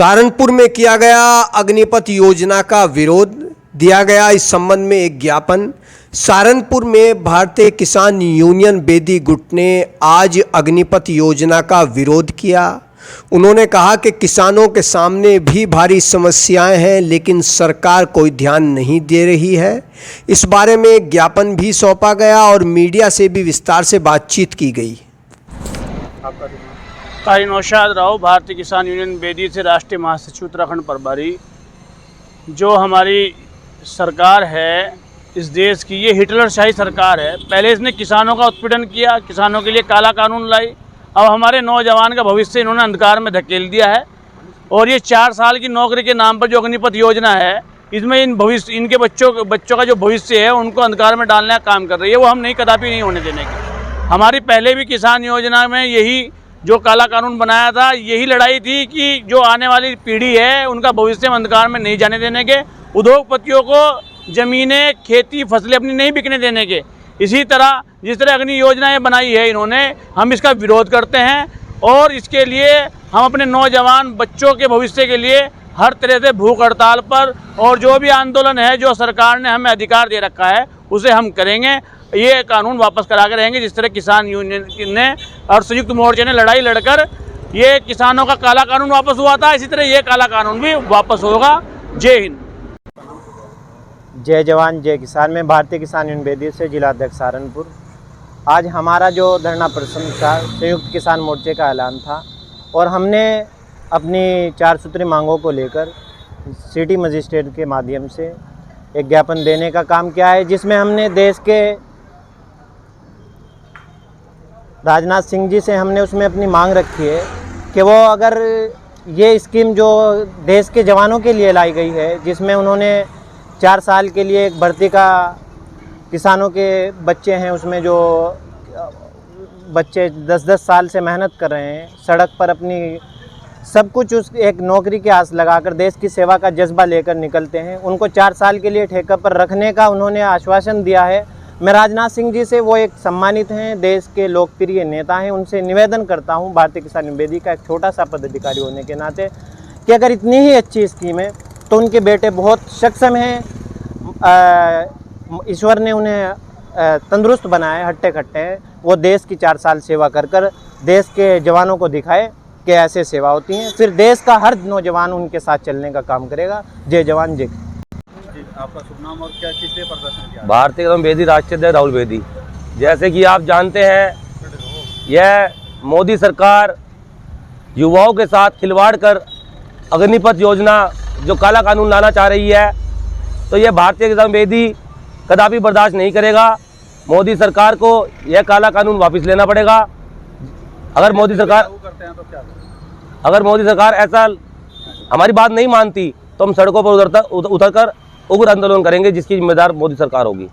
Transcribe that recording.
सहारनपुर में किया गया अग्निपथ योजना का विरोध, दिया गया इस संबंध में एक ज्ञापन। सहारनपुर में भारतीय किसान यूनियन बेदी गुट ने आज अग्निपथ योजना का विरोध किया। उन्होंने कहा कि किसानों के सामने भी भारी समस्याएं हैं, लेकिन सरकार कोई ध्यान नहीं दे रही है। इस बारे में एक ज्ञापन भी सौंपा गया और मीडिया से भी विस्तार से बातचीत की गई। कारी नौशाद राव, भारतीय किसान यूनियन बेदी से राष्ट्रीय महासचिव उत्तराखंड प्रभारी। जो हमारी सरकार है इस देश की, ये हिटलरशाही सरकार है। पहले इसने किसानों का उत्पीड़न किया, किसानों के लिए काला कानून लाई। अब हमारे नौजवान का भविष्य इन्होंने अंधकार में धकेल दिया है। और ये 4 साल की नौकरी के नाम पर जो अग्निपथ योजना है, इसमें इनके बच्चों का जो भविष्य है उनको अंधकार में डालने का काम कर रही है। वो हम नहीं, कदापि नहीं होने देने के। हमारी पहले भी किसान योजना में यही जो काला कानून बनाया था, यही लड़ाई थी कि जो आने वाली पीढ़ी है उनका भविष्य हम अंधकार में नहीं जाने देने के, उद्योगपतियों को ज़मीनें, खेती, फसलें अपनी नहीं बिकने देने के। इसी तरह जिस तरह अग्नि योजनाएं बनाई है इन्होंने, हम इसका विरोध करते हैं और इसके लिए हम अपने नौजवान बच्चों के भविष्य के लिए हर तरह से भूख हड़ताल पर और जो भी आंदोलन है जो सरकार ने हमें अधिकार दे रखा है उसे हम करेंगे। ये कानून वापस करा के रहेंगे। जिस तरह किसान यूनियन ने और संयुक्त मोर्चे ने लड़ाई लड़कर ये किसानों का काला कानून वापस हुआ था, इसी तरह ये काला कानून भी वापस होगा। जय हिंद। जय जवान जय किसान। में भारतीय किसान यूनियन बेदी से जिलाध्यक्ष सहारनपुर। आज हमारा जो धरना प्रदर्शन था, संयुक्त किसान मोर्चे का ऐलान था और हमने अपनी 4 सूत्री मांगों को लेकर सिटी मजिस्ट्रेट के माध्यम से एक ज्ञापन देने का काम किया है, जिसमें हमने देश के राजनाथ सिंह जी से हमने उसमें अपनी मांग रखी है कि वो अगर ये स्कीम जो देश के जवानों के लिए लाई गई है, जिसमें उन्होंने 4 साल के लिए एक भर्ती का, किसानों के बच्चे हैं उसमें जो बच्चे 10-10 साल से मेहनत कर रहे हैं, सड़क पर अपनी सब कुछ उस एक नौकरी की आस लगाकर देश की सेवा का जज्बा लेकर निकलते हैं, उनको 4 साल के लिए ठेका पर रखने का उन्होंने आश्वासन दिया है। मैं राजनाथ सिंह जी से, वो एक सम्मानित हैं, देश के लोकप्रिय नेता हैं, उनसे निवेदन करता हूं भारतीय किसान यूनियन बेदी का एक छोटा सा पदाधिकारी होने के नाते कि अगर इतनी ही अच्छी स्कीम है तो उनके बेटे बहुत सक्षम हैं। ईश्वर ने उन्हें तंदुरुस्त बनाया, हट्टे कट्टे हैं। वो देश की 4 साल सेवा कर कर देश के जवानों को दिखाए कि ऐसे सेवा होती हैं, फिर देश का हर नौजवान उनके साथ चलने का काम करेगा। जय जवान जय। आपका शुभ नाम और क्या किस लिए प्रदर्शन किया? भारतीय किसान बेदी राष्ट्रीय अध्यक्ष राहुल बेदी। जैसे कि आप जानते हैं, यह मोदी सरकार युवाओं के साथ खिलवाड़ कर अग्निपथ योजना जो काला कानून लाना चाह रही है, तो यह भारतीय किसान बेदी कदापि बर्दाश्त नहीं करेगा। मोदी सरकार को यह काला कानून वापस लेना पड़ेगा। अगर मोदी सरकार ऐसा हमारी बात नहीं मानती तो हम सड़कों पर उतरकर उग्र आंदोलन करेंगे, जिसकी जिम्मेदार मोदी सरकार होगी।